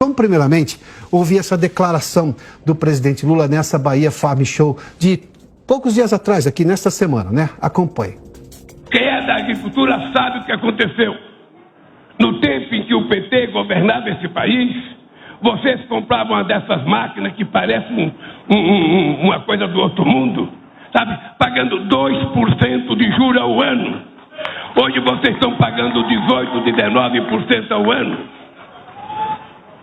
Vamos primeiramente ouvir essa declaração do presidente Lula nessa Bahia Farm Show de poucos dias atrás, aqui nesta semana, né? Acompanhe. Quem é da agricultura sabe o que aconteceu. No tempo em que o PT governava esse país, vocês compravam uma dessas máquinas que parecem uma coisa do outro mundo, sabe? Pagando 2% de juros ao ano. Hoje vocês estão pagando 18%, 19% ao ano.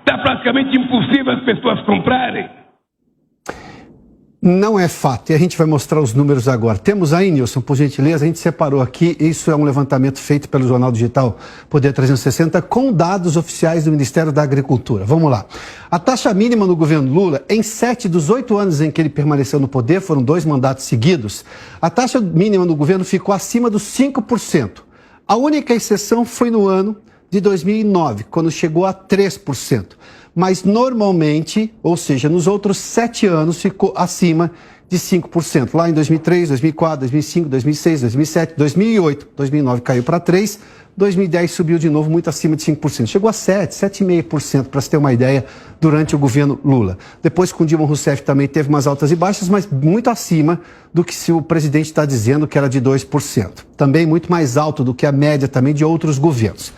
Está praticamente impossível as pessoas comprarem. Não é fato, e a gente vai mostrar os números agora. Temos aí, Nilson, por gentileza, a gente separou aqui, isso é um levantamento feito pelo Jornal Digital Poder 360, com dados oficiais do Ministério da Agricultura. Vamos lá. A taxa mínima no governo Lula, em 7 dos 8 anos em que ele permaneceu no poder, foram 2 mandatos seguidos, a taxa mínima no governo ficou acima dos 5%. A única exceção foi no ano de 2009, quando chegou a 3%. Mas normalmente, ou seja, nos outros 7 anos, ficou acima de 5%. Lá em 2003, 2004, 2005, 2006, 2007, 2008, 2009 caiu para 3%, 2010 subiu de novo muito acima de 5%. Chegou a 7%, 7,5%, para se ter uma ideia, durante o governo Lula. Depois, com Dilma Rousseff, também teve umas altas e baixas, mas muito acima do que se o presidente está dizendo, que era de 2%. Também muito mais alto do que a média também de outros governos.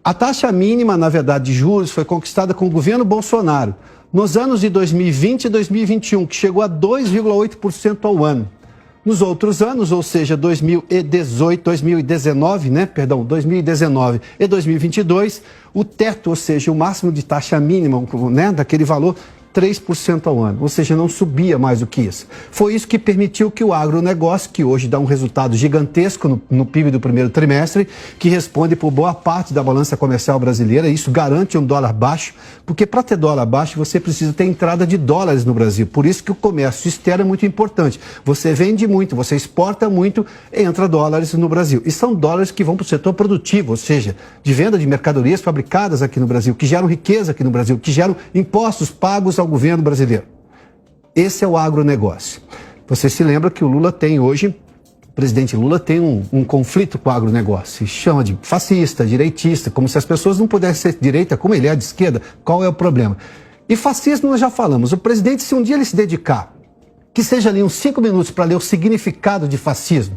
A taxa mínima, na verdade, de juros foi conquistada com o governo Bolsonaro nos anos de 2020 e 2021, que chegou a 2,8% ao ano. Nos outros anos, ou seja, 2019 e 2022, o teto, ou seja, o máximo de taxa mínima, né, daquele valor, 3% ao ano, ou seja, não subia mais do que isso. Foi isso que permitiu que o agronegócio, que hoje dá um resultado gigantesco no PIB do primeiro trimestre, que responde por boa parte da balança comercial brasileira, isso garante um dólar baixo, porque para ter dólar baixo você precisa ter entrada de dólares no Brasil. Por isso que o comércio externo é muito importante. Você vende muito, você exporta muito, entra dólares no Brasil. E são dólares que vão para o setor produtivo, ou seja, de venda de mercadorias fabricadas aqui no Brasil, que geram riqueza aqui no Brasil, que geram impostos pagos ao governo brasileiro. Esse é o agronegócio. Você se lembra que o Lula tem hoje, o presidente Lula tem um conflito com o agronegócio. Se chama de fascista, direitista, como se as pessoas não pudessem ser de direita, como ele é de esquerda. Qual é o problema? E fascismo nós já falamos. O presidente, se um dia ele se dedicar, que seja ali uns 5 minutos para ler o significado de fascismo,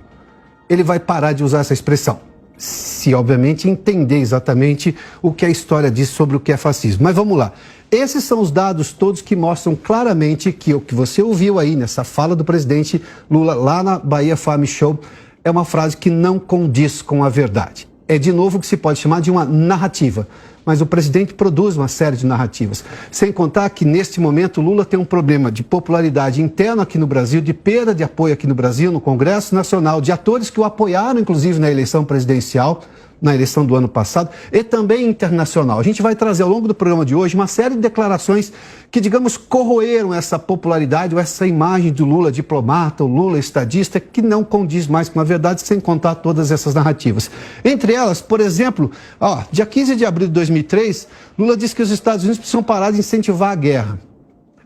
ele vai parar de usar essa expressão. Se, obviamente, entender exatamente o que a história diz sobre o que é fascismo. Mas vamos lá. Esses são os dados todos que mostram claramente que o que você ouviu aí nessa fala do presidente Lula lá na Bahia Farm Show é uma frase que não condiz com a verdade. É, de novo, o que se pode chamar de uma narrativa. Mas o presidente produz uma série de narrativas. Sem contar que, neste momento, Lula tem um problema de popularidade interna aqui no Brasil, de perda de apoio aqui no Brasil, no Congresso Nacional, de atores que o apoiaram, inclusive, na eleição presidencial, na eleição do ano passado, e também internacional. A gente vai trazer ao longo do programa de hoje uma série de declarações que, digamos, corroeram essa popularidade ou essa imagem do Lula diplomata, o Lula estadista, que não condiz mais com a verdade, sem contar todas essas narrativas. Entre elas, por exemplo, dia 15 de abril de 2003, Lula disse que os Estados Unidos precisam parar de incentivar a guerra.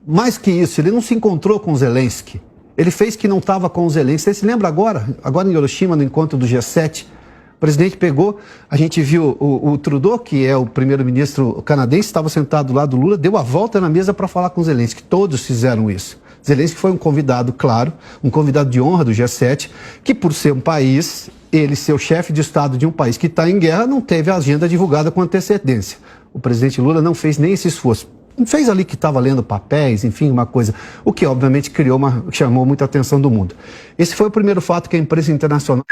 Mais que isso, ele não se encontrou com Zelensky. Ele fez que não estava com o Zelensky. Você se lembra agora em Hiroshima, no encontro do G7? O presidente pegou, a gente viu o Trudeau, que é o primeiro-ministro canadense, estava sentado lá do Lula, deu a volta na mesa para falar com o Zelensky. Todos fizeram isso. Zelensky foi um convidado, claro, um convidado de honra do G7, que por ser um país, ele ser o chefe de Estado de um país que está em guerra, não teve a agenda divulgada com antecedência. O presidente Lula não fez nem esse esforço. Fez ali que estava lendo papéis, enfim, uma coisa, o que obviamente chamou muita atenção do mundo. Esse foi o primeiro fato que a imprensa internacional